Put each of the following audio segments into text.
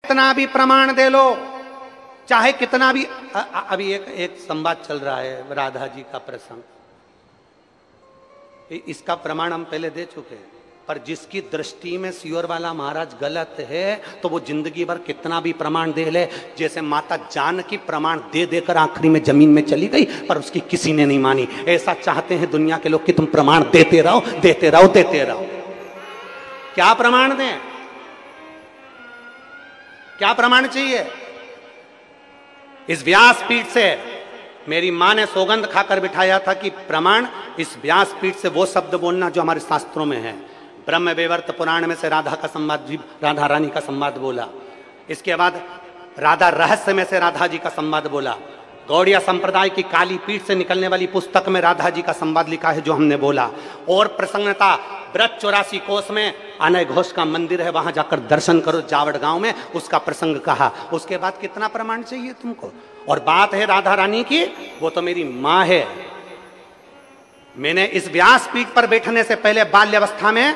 कितना भी प्रमाण दे लो, चाहे कितना भी। अभी एक संवाद चल रहा है राधा जी का प्रसंग, इसका प्रमाण हम पहले दे चुके हैं, पर जिसकी दृष्टि में सियोर वाला महाराज गलत है तो वो जिंदगी भर कितना भी प्रमाण दे ले। जैसे माता जानकी प्रमाण दे देकर आखिरी में जमीन में चली गई, पर उसकी किसी ने नहीं मानी। ऐसा चाहते हैं दुनिया के लोग कि तुम प्रमाण देते रहो, देते रहो, देते रहो। क्या प्रमाण दें? क्या प्रमाण चाहिए? इस व्यासपीठ से मेरी मां ने सौगंध खाकर बिठाया था कि प्रमाण इस व्यासपीठ से वो शब्द बोलना जो हमारे शास्त्रों में है। ब्रह्म वैवर्त पुराण में से राधा का संवाद, राधा रानी का संवाद बोला। इसके बाद राधा रहस्य में से राधा जी का संवाद बोला। गौड़िया संप्रदाय की काली पीठ से निकलने वाली पुस्तक में राधा जी का संवाद लिखा है जो हमने बोला। और प्रसन्नता ब्रज 84 कोस में अनय घोष का मंदिर है, वहां जाकर दर्शन करो जावड़ गांव में, उसका प्रसंग कहा। उसके बाद कितना प्रमाण चाहिए तुमको? और बात है राधा रानी की, वो तो मेरी मां है। मैंने इस व्यासपीठ पर बैठने से पहले बाल्यावस्था में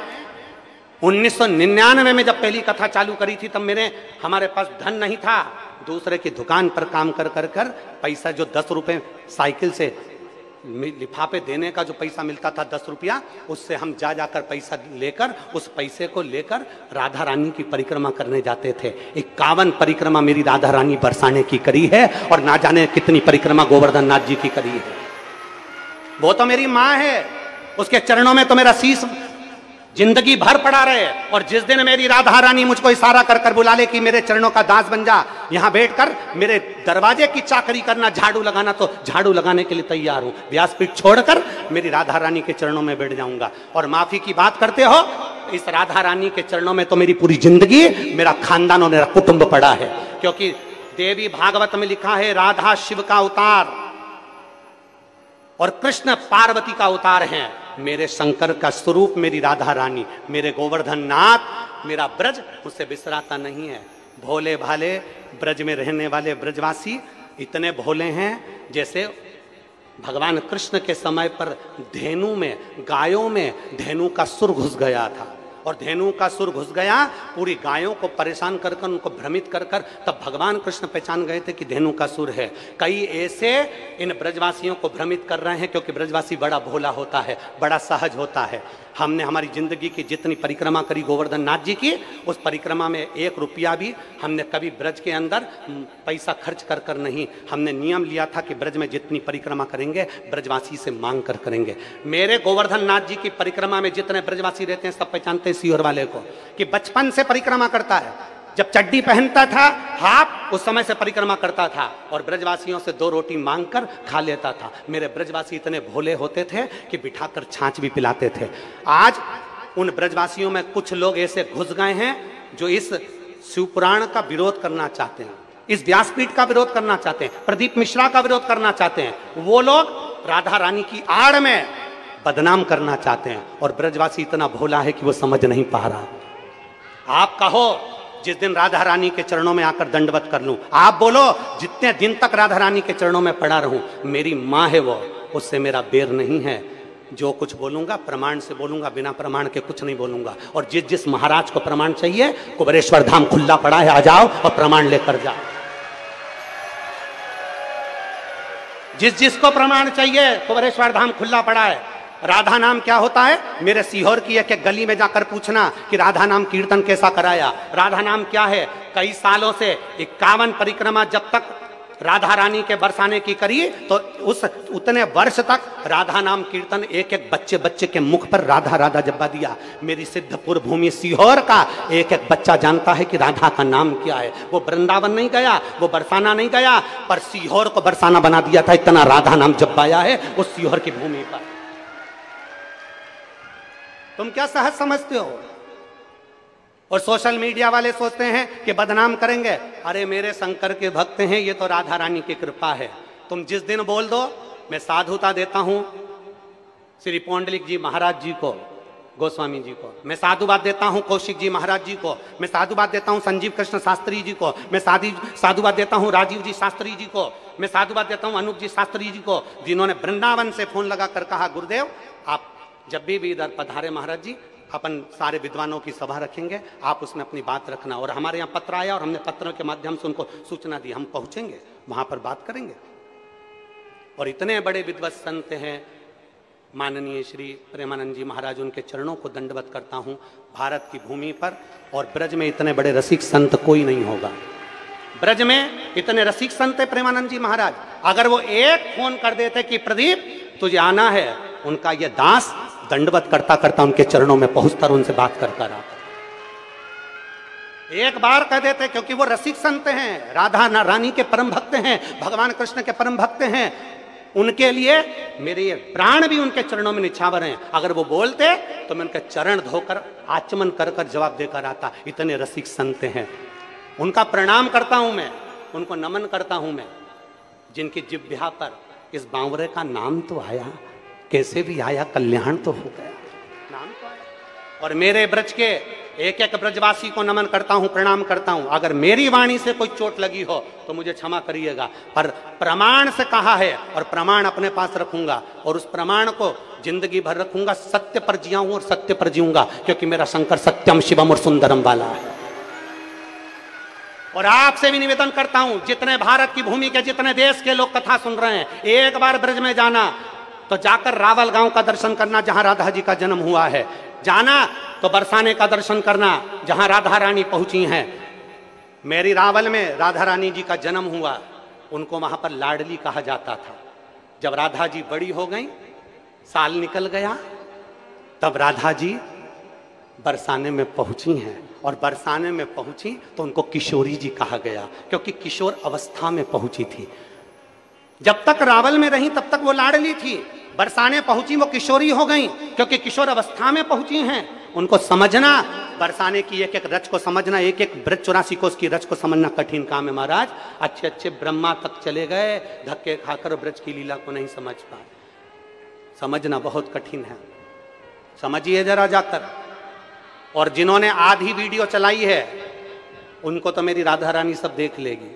1999 में जब पहली कथा चालू करी थी, तब हमारे पास धन नहीं था। दूसरे की दुकान पर काम कर कर कर पैसा, जो 10 रुपए साइकिल से लिफाफे देने का जो पैसा मिलता था 10 रुपया, उससे हम जा जाकर पैसा लेकर, उस पैसे को लेकर राधा रानी की परिक्रमा करने जाते थे। 51 परिक्रमा मेरी राधा रानी बरसाने की करी है, और ना जाने कितनी परिक्रमा गोवर्धन नाथ जी की करी है। वो तो मेरी माँ है, उसके चरणों में तो मेरा शीश जिंदगी भर पड़ा रहे। और जिस दिन मेरी राधा रानी मुझको इशारा कर कर बुला ले कि मेरे चरणों का दास बन जा, यहां बैठकर मेरे दरवाजे की चाकरी करना, झाड़ू लगाना, तो झाड़ू लगाने के लिए तैयार हूं। व्यासपीठ छोड़कर मेरी राधा रानी के चरणों में बैठ जाऊंगा। और माफी की बात करते हो, इस राधा रानी के चरणों में तो मेरी पूरी जिंदगी, मेरा खानदान और मेरा कुटुंब पड़ा है। क्योंकि देवी भागवत में लिखा है राधा शिव का अवतार और कृष्ण पार्वती का अवतार है। मेरे शंकर का स्वरूप मेरी राधा रानी, मेरे गोवर्धन नाथ, मेरा ब्रज मुझसे बिसराता नहीं है। भोले भाले ब्रज में रहने वाले ब्रजवासी इतने भोले हैं, जैसे भगवान कृष्ण के समय पर धेनु में, गायों में धेनु का सुर घुस गया था। और धेनु का सुर घुस गया, पूरी गायों को परेशान कर कर, उनको भ्रमित कर कर, तब भगवान कृष्ण पहचान गए थे कि धेनु का सुर है। कई ऐसे इन ब्रजवासियों को भ्रमित कर रहे हैं, क्योंकि ब्रजवासी बड़ा भोला होता है, बड़ा सहज होता है। हमने हमारी जिंदगी की जितनी परिक्रमा करी गोवर्धन नाथ जी की, उस परिक्रमा में 1 रुपया भी हमने कभी ब्रज के अंदर पैसा खर्च कर कर नहीं। हमने नियम लिया था कि ब्रज में जितनी परिक्रमा करेंगे ब्रजवासी से मांग कर करेंगे। मेरे गोवर्धन नाथ जी की परिक्रमा में जितने ब्रजवासी रहते हैं, सब पहचानते हैं सीहोर वाले को कि बचपन से परिक्रमा करता है। जब चड्डी पहनता था हाफ, उस समय से परिक्रमा करता था, और ब्रजवासियों से 2 रोटी मांग कर खा लेता था। मेरे ब्रजवासी इतने भोले होते थे कि बिठाकर छाछ भी पिलाते थे। आज उन ब्रजवासियों में कुछ लोग ऐसे घुस गए हैं जो इस शिवपुराण का विरोध करना चाहते हैं, इस व्यासपीठ का विरोध करना चाहते हैं, प्रदीप मिश्रा का विरोध करना चाहते हैं। वो लोग राधा रानी की आड़ में बदनाम करना चाहते हैं, और ब्रजवासी इतना भोला है कि वो समझ नहीं पा रहा। आप कहो जिस दिन राधा रानी के चरणों में आकर दंडवत कर लूं, आप बोलो जितने दिन तक राधा रानी के चरणों में पड़ा रहूं, मेरी माँ है वो, उससे मेरा बेर नहीं है। जो कुछ बोलूंगा प्रमाण से बोलूंगा, बिना प्रमाण के कुछ नहीं बोलूंगा। और जिस जिस महाराज को प्रमाण चाहिए, कुबेरेश्वर धाम खुला पड़ा है, आ जाओ और प्रमाण लेकर जाओ। जिस जिसको प्रमाण चाहिए, कुबेरेश्वर धाम खुला पड़ा है। राधा नाम क्या होता है? मेरे सीहोर की एक गली में जाकर पूछना कि राधा नाम कीर्तन कैसा कराया। राधा नाम क्या है? कई सालों से 51 परिक्रमा जब तक राधा रानी के बरसाने की करी, तो उतने वर्ष तक राधा नाम कीर्तन एक एक बच्चे बच्चे के मुख पर राधा राधा जब्बा दिया। मेरी सिद्धपुर भूमि सीहोर का एक एक बच्चा जानता है कि राधा का नाम क्या है। वो वृंदावन नहीं गया, वो बरसाना नहीं गया, पर सीहोर को बरसाना बना दिया था। इतना राधा नाम जब्बाया है उस सीहोर की भूमि पर। तुम क्या सहज समझते हो? और सोशल मीडिया वाले सोचते हैं कि बदनाम करेंगे। अरे मेरे शंकर के भक्त हैं, ये तो राधा रानी की कृपा है। तुम जिस दिन बोल दो, मैं साधुता देता हूं श्री पौंडलिक जी महाराज जी को, गोस्वामी जी को, मैं साधुवाद देता हूं कौशिक जी महाराज जी को, मैं साधुवाद देता हूं संजीव कृष्ण शास्त्री जी को, मैं साधुवाद देता हूं राजीव जी शास्त्री जी को, मैं साधुवाद देता हूं अनूप जी शास्त्री जी को, जिन्होंने वृंदावन से फोन लगाकर कहा गुरुदेव आप जब भी इधर पधारे महाराज जी, अपन सारे विद्वानों की सभा रखेंगे, आप उसमें अपनी बात रखना। और हमारे यहाँ पत्र आया और हमने पत्रों के माध्यम से उनको सूचना दी, हम पहुंचेंगे वहां पर बात करेंगे। और इतने बड़े विद्वत संत हैं माननीय श्री प्रेमानंद जी महाराज, उनके चरणों को दंडवत करता हूं। भारत की भूमि पर और ब्रज में इतने बड़े रसिक संत कोई नहीं होगा। ब्रज में इतने रसिक संत है प्रेमानंद जी महाराज, अगर वो एक फोन कर देते कि प्रदीप तुझे आना है, उनका ये दास दंडवत करता करता उनके चरणों में पहुंचता और उनसे बात करता रहा। एक बार कह देते, क्योंकि वो रसिक संत हैं, राधा रानी के परम भक्त हैं, भगवान कृष्ण के परम भक्त हैं। उनके लिए मेरे ये प्राण भी उनके चरणों में निछावर हैं। अगर वो बोलते तो मैं उनके चरण धोकर आचमन कर कर जवाब देकर आता। इतने रसिक संत हैं, उनका प्रणाम करता हूं मैं, उनको नमन करता हूं मैं, जिनकी जिह्वा पर इस बावरे का नाम तो आया, कैसे भी आया, कल्याण तो हो गया, नाम तो आया। और मेरे ब्रज के एक एक ब्रजवासी को नमन करता हूं, प्रणाम करता हूं। अगर मेरी वाणी से कोई चोट लगी हो तो मुझे क्षमा करिएगा, पर प्रमाण से कहा है और प्रमाण अपने पास रखूंगा और उस प्रमाण को जिंदगी भर रखूंगा। सत्य पर जियाऊं और सत्य पर जीऊंगा, क्योंकि मेरा शंकर सत्यम शिवम और सुंदरम वाला है। और आपसे भी निवेदन करता हूं, जितने भारत की भूमि के जितने देश के लोग कथा सुन रहे हैं, एक बार ब्रज में जाना तो जाकर रावल गांव का दर्शन करना, जहां राधा जी का जन्म हुआ है। जाना तो बरसाने का दर्शन करना, जहां राधा रानी पहुंची हैं। मेरी रावल में राधा रानी जी का जन्म हुआ, उनको वहां पर लाडली कहा जाता था। जब राधा जी बड़ी हो गई, साल निकल गया, तब राधा जी बरसाने में पहुंची हैं। और बरसाने में पहुंची तो उनको किशोरी जी कहा गया, क्योंकि किशोर अवस्था में पहुंची थी। जब तक रावल में रही तब तक वो लाडली थी, बरसाने पहुंची वो किशोरी हो गई, क्योंकि किशोर अवस्था में पहुंची हैं। उनको समझना, बरसाने की एक एक रच को समझना, एक एक ब्रज 84 कोस की रच को समझना कठिन काम है महाराज। अच्छे अच्छे ब्रह्मा तक चले गए, धक्के खाकर ब्रज की लीला को नहीं समझ पाए। समझना बहुत कठिन है, समझिए जरा जाकर। और जिन्होंने आधी वीडियो चलाई है उनको तो मेरी राधा रानी सब देख लेगी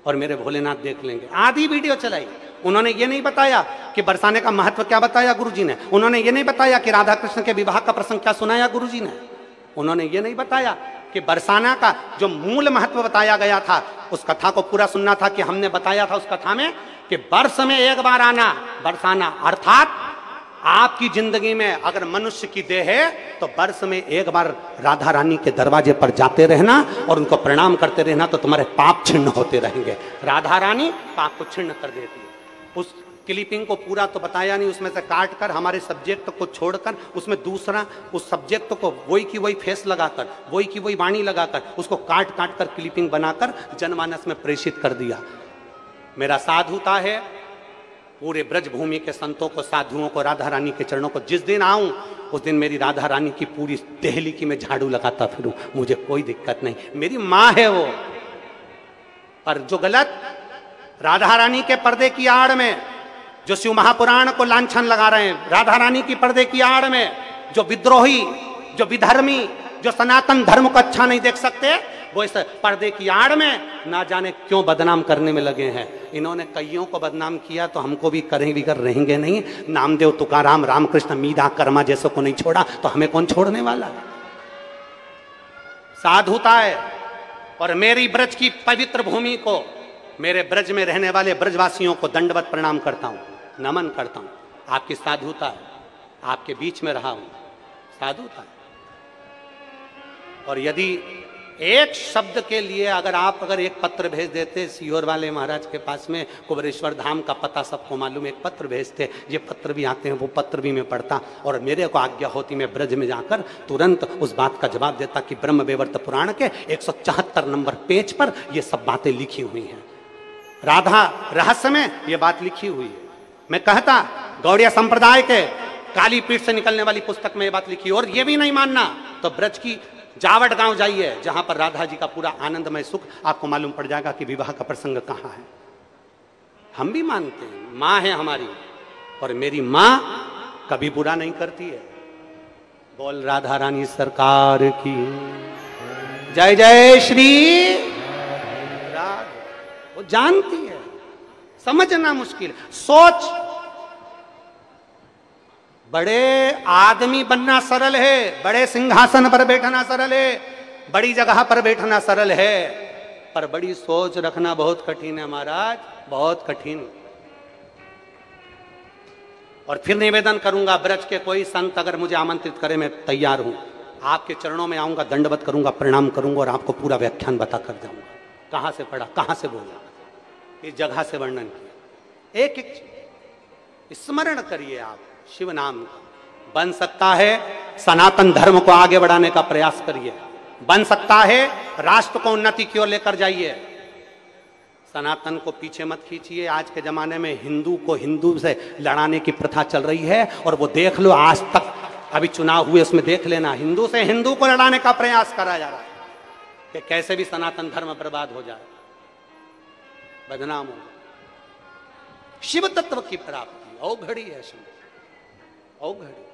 और मेरे भोलेनाथ देख लेंगे। आधी वीडियो चलाई, उन्होंने ये नहीं बताया कि बरसाने का महत्व क्या बताया गुरुजी ने, उन्होंने ये नहीं बताया कि राधा कृष्ण के विवाह का प्रसंग क्या सुनाया गुरुजी ने, उन्होंने ये नहीं बताया कि बरसाना का जो मूल महत्व बताया गया था, उस कथा को पूरा सुनना था कि हमने बताया था उस कथा में कि वर्ष में एक बार आना बरसाना, अर्थात आपकी जिंदगी में अगर मनुष्य की देह है तो वर्ष में एक बार राधा रानी के दरवाजे पर जाते रहना और उनको प्रणाम करते रहना, तो तुम्हारे पाप छिन्न होते रहेंगे। राधा रानी पाप को छिन्न कर देती है। उस क्लिपिंग को पूरा तो बताया नहीं, उसमें से काट कर हमारे सब्जेक्ट को छोड़कर उसमें दूसरा उस सब्जेक्ट को वही की वही फेस लगाकर, वही की वही वाणी लगाकर, उसको काट काट कर क्लिपिंग बनाकर जनमानस में प्रेषित कर दिया। मेरा साधुता है पूरे ब्रज भूमि के संतों को, साधुओं को, राधा रानी के चरणों को, जिस दिन आऊं उस दिन मेरी राधा रानी की पूरी देहली की मैं झाड़ू लगाता फिरूं, मुझे कोई दिक्कत नहीं, मेरी माँ है वो। पर जो गलत राधा रानी के पर्दे की आड़ में जो शिव महापुराण को लांछन लगा रहे हैं, राधा रानी की पर्दे की आड़ में जो विद्रोही, जो विधर्मी, जो सनातन धर्म को अच्छा नहीं देख सकते, वो इस पर्दे की आड़ में ना जाने क्यों बदनाम करने में लगे हैं। इन्होंने कईयों को बदनाम किया तो हमको भी करेंगे, कर रहेंगे नहीं। नामदेव, तुकाराम, रामकृष्ण, मीरा, कर्मा जैसों को नहीं छोड़ा तो हमें कौन छोड़ने वाला। साधुता है। और मेरी ब्रज की पवित्र भूमि को, मेरे ब्रज में रहने वाले ब्रजवासियों को दंडवत प्रणाम करता हूं, नमन करता हूं। आपकी साधुता है, आपके बीच में रहा हूं, साधुता है। और यदि एक शब्द के लिए अगर एक पत्र भेज देते सीहोर वाले महाराज के पास में, कुबरेश्वर धाम का पता सबको मालूम, एक पत्र भेजते, ये पत्र भी आते हैं, वो पत्र भी मैं पढ़ता और मेरे को आज्ञा होती मैं ब्रज में जाकर तुरंत उस बात का जवाब देता कि ब्रह्म वैवर्त पुराण के 174 नंबर पेज पर ये सब बातें लिखी हुई हैं, राधा रहस्य में ये बात लिखी हुई है। मैं कहता गौड़िया संप्रदाय के काली पीठ से निकलने वाली पुस्तक में ये बात लिखी। और ये भी नहीं मानना तो ब्रज की जावट गांव जाइए, जहां पर राधा जी का पूरा आनंदमय सुख आपको मालूम पड़ जाएगा कि विवाह का प्रसंग कहां है। हम भी मानते हैं, मां है हमारी, और मेरी मां कभी बुरा नहीं करती है। बोल राधा रानी सरकार की जय जय श्री राधा। वो जानती है, समझना मुश्किल। सोच बड़े आदमी बनना सरल है, बड़े सिंहासन पर बैठना सरल है, बड़ी जगह पर बैठना सरल है, पर बड़ी सोच रखना बहुत कठिन है महाराज, बहुत कठिन। और फिर निवेदन करूंगा, ब्रज के कोई संत अगर मुझे आमंत्रित करे मैं तैयार हूं, आपके चरणों में आऊंगा, दंडवत करूंगा, प्रणाम करूंगा और आपको पूरा व्याख्यान बता कर जाऊंगा, कहां से पढ़ा, कहां से बोला, इस जगह से वर्णन किया। एक एक स्मरण करिए आप शिव नाम का। बन सकता है सनातन धर्म को आगे बढ़ाने का प्रयास करिए, बन सकता है राष्ट्र को उन्नति की ओर लेकर जाइए, सनातन को पीछे मत खींचिए। आज के जमाने में हिंदू को हिंदू से लड़ाने की प्रथा चल रही है, और वो देख लो आज तक अभी चुनाव हुए उसमें देख लेना, हिंदू से हिंदू को लड़ाने का प्रयास करा जा रहा है कि कैसे भी सनातन धर्म बर्बाद हो जाए, बदनाम हो। शिव तत्व की प्राप्ति औघड़ी है, शिव औघड़ी।